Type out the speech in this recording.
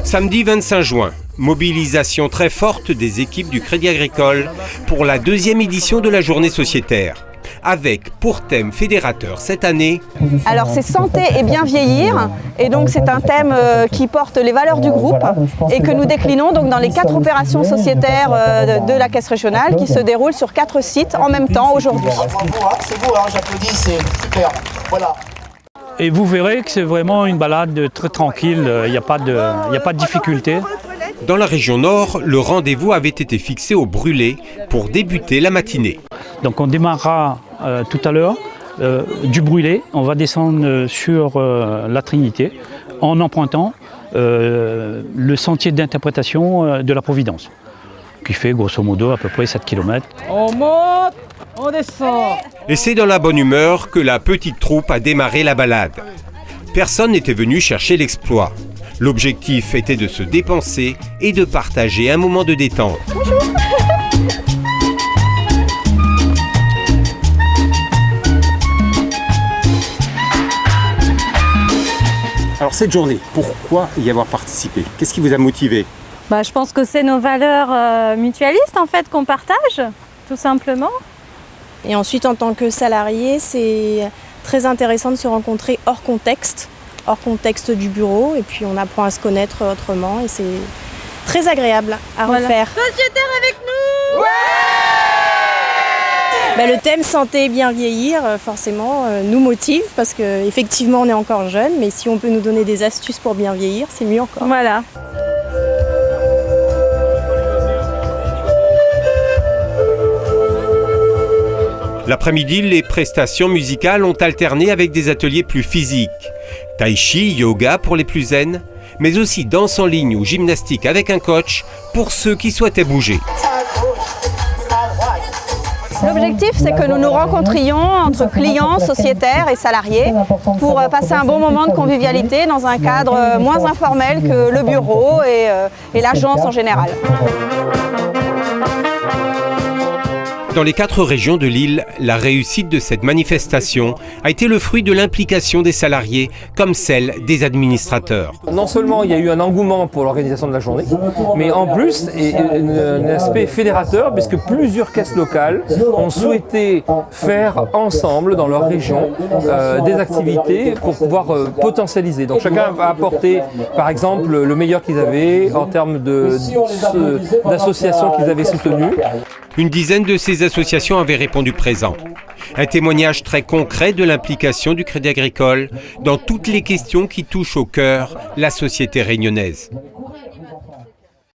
Samedi 25 juin, mobilisation très forte des équipes du Crédit Agricole pour la deuxième édition de la journée sociétaire. Avec pour thème fédérateur cette année. Alors c'est santé et bien vieillir, et donc c'est un thème qui porte les valeurs du groupe et que nous déclinons donc dans les 4 opérations sociétaires de la Caisse régionale qui se déroulent sur 4 sites en même temps aujourd'hui. C'est beau, j'applaudis, c'est super. Voilà. Et vous verrez que c'est vraiment une balade très tranquille, il n'y a pas de difficulté. Dans la région Nord, le rendez-vous avait été fixé au Brûlé pour débuter la matinée. Donc on démarrera tout à l'heure du Brûlé, on va descendre sur la Trinité en empruntant le sentier d'interprétation de la Providence, qui fait grosso modo à peu près 7 km. On monte, on descend. Et c'est dans la bonne humeur que la petite troupe a démarré la balade. Personne n'était venu chercher l'exploit. L'objectif était de se dépenser et de partager un moment de détente. Bonjour. Alors cette journée, pourquoi y avoir participé? Qu'est-ce qui vous a motivé? Je pense que c'est nos valeurs mutualistes en fait qu'on partage, tout simplement. Et ensuite, en tant que salarié, c'est très intéressant de se rencontrer hors contexte du bureau, et puis on apprend à se connaître autrement, et c'est très agréable à refaire. Sociétaire avec nous! Le thème santé et bien vieillir, forcément, nous motive, parce qu'effectivement, on est encore jeune, mais si on peut nous donner des astuces pour bien vieillir, c'est mieux encore. Voilà. L'après-midi, les prestations musicales ont alterné avec des ateliers plus physiques. Tai chi, yoga pour les plus zen, mais aussi danse en ligne ou gymnastique avec un coach pour ceux qui souhaitaient bouger. L'objectif, c'est que nous nous rencontrions entre clients, sociétaires et salariés pour passer un bon moment de convivialité dans un cadre moins informel que le bureau et l'agence en général. Dans les 4 régions de l'île, la réussite de cette manifestation a été le fruit de l'implication des salariés comme celle des administrateurs. Non seulement il y a eu un engouement pour l'organisation de la journée, mais en plus un aspect fédérateur, puisque plusieurs caisses locales ont souhaité faire ensemble dans leur région des activités pour pouvoir potentialiser. Donc chacun a apporté par exemple le meilleur qu'ils avaient en termes d'associations qu'ils avaient soutenues. Une dizaine de ces associations avaient répondu présent. Un témoignage très concret de l'implication du Crédit Agricole dans toutes les questions qui touchent au cœur la société réunionnaise.